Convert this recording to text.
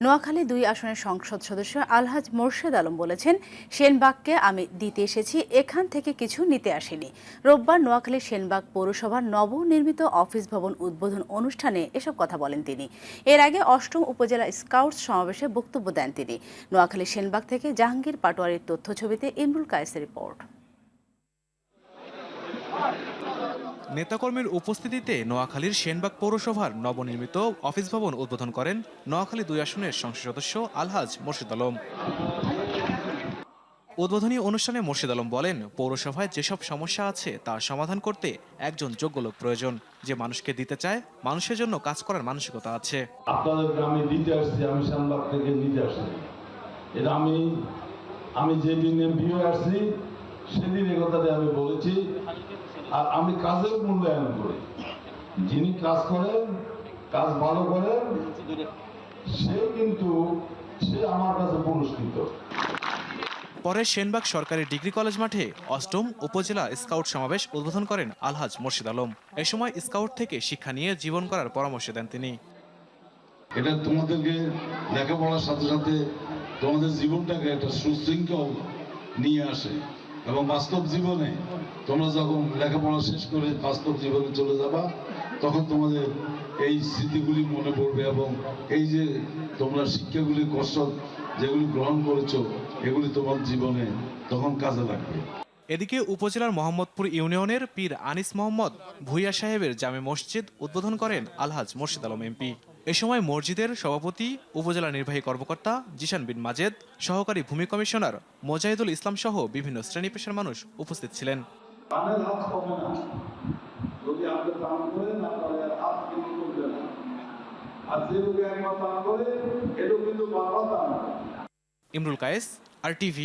নোয়াখালী ২ আসনের সংসদ সদস্য আলহাজ মোর্শেদ আলম বলেছেন, সেনবাগকে আমি দিতে এসেছি, এখান থেকে কিছু নিতে আসিনি। রোববার নোয়াখালী সেনবাগ পৌরসভার নবনির্মিত অফিস ভবন উদ্বোধন অনুষ্ঠানে এসব কথা বলেন তিনি। এর আগে ৮ম উপজেলা স্কাউটস সমাবেশে বক্তব্য দেন তিনি। নোয়াখালী সেনবাগ থেকে জাহাঙ্গীর পাটোয়ারির তথ্যছবিতে ইমরুল কায়েসের রিপোর্ট। নেতাকর্মীর উপস্থিতিতে নোয়াখালীর সেনবাগ পৌরসভার নবনির্মিত অফিস ভবন উদ্বোধন করেন নোয়াখালী ২ আসনের সংসদ সদস্য আলহাজ মোর্শেদ আলম। উদ্বোধনী অনুষ্ঠানে মোর্শেদ আলম বলেন, পৌরসভায় যেসব সমস্যা আছে তা সমাধান করতে একজন যোগ্য লোক প্রয়োজন, যে মানুষকে দিতে চায়, মানুষের জন্য কাজ করার মানসিকতা আছে। আপনাদের গ্রামে দিতে আসছি, আমি শানবাগ থেকে নিতে আসছি। এটা আমি যেদিন এমপি হয়ে আসছি সেদিন এ কথাটা আমি বলেছি। আর আমি কাজের মূল্যায়ন করি, যিনি কাজ করেন, কাজ ভালো করেন, সে আমার কাছে পুরস্কৃত। পরে সেনবাগ সরকারি ডিগ্রি কলেজ মাঠে ৮ম উপজেলা স্কাউট সমাবেশ উদ্বোধন করেন আলহাজ মোর্শেদ আলম। এ সময় স্কাউট থেকে শিক্ষা নিয়ে জীবন করার পরামর্শ দেন তিনি। এটা তোমাদেরকে লেখাপড়ার সাথে সাথে তোমাদের জীবনটাকে একটা সুশৃঙ্খল নিয়ে আসে, এবং বাস্তব জীবনে তোমরা যখন লেখাপড়া শেষ করে বাস্তব জীবনে চলে যাবা, তখন তোমাদের এই স্মৃতিগুলি মনে পড়বে, এবং এই যে তোমরা শিক্ষাগুলি কষ্ট যেগুলি গ্রহণ করেছো, এগুলি তোমার জীবনে তখন কাজে লাগবে। এদিকে উপজেলার মোহাম্মদপুর ইউনিয়নের পীর আনিস মোহাম্মদ ভূঁইয়া সাহেবের জামে মসজিদ উদ্বোধন করেন আলহাজ মোর্শেদ আলম এমপি। এ সময় মসজিদের সভাপতি, উপজেলা নির্বাহী কর্মকর্তা জিশান বিন মাজেদ, সহকারী ভূমি কমিশনার মোজাহিদুল ইসলাম সহ বিভিন্ন শ্রেণী পেশার মানুষ উপস্থিত ছিলেন। ইমরুল কায়েস, RTV।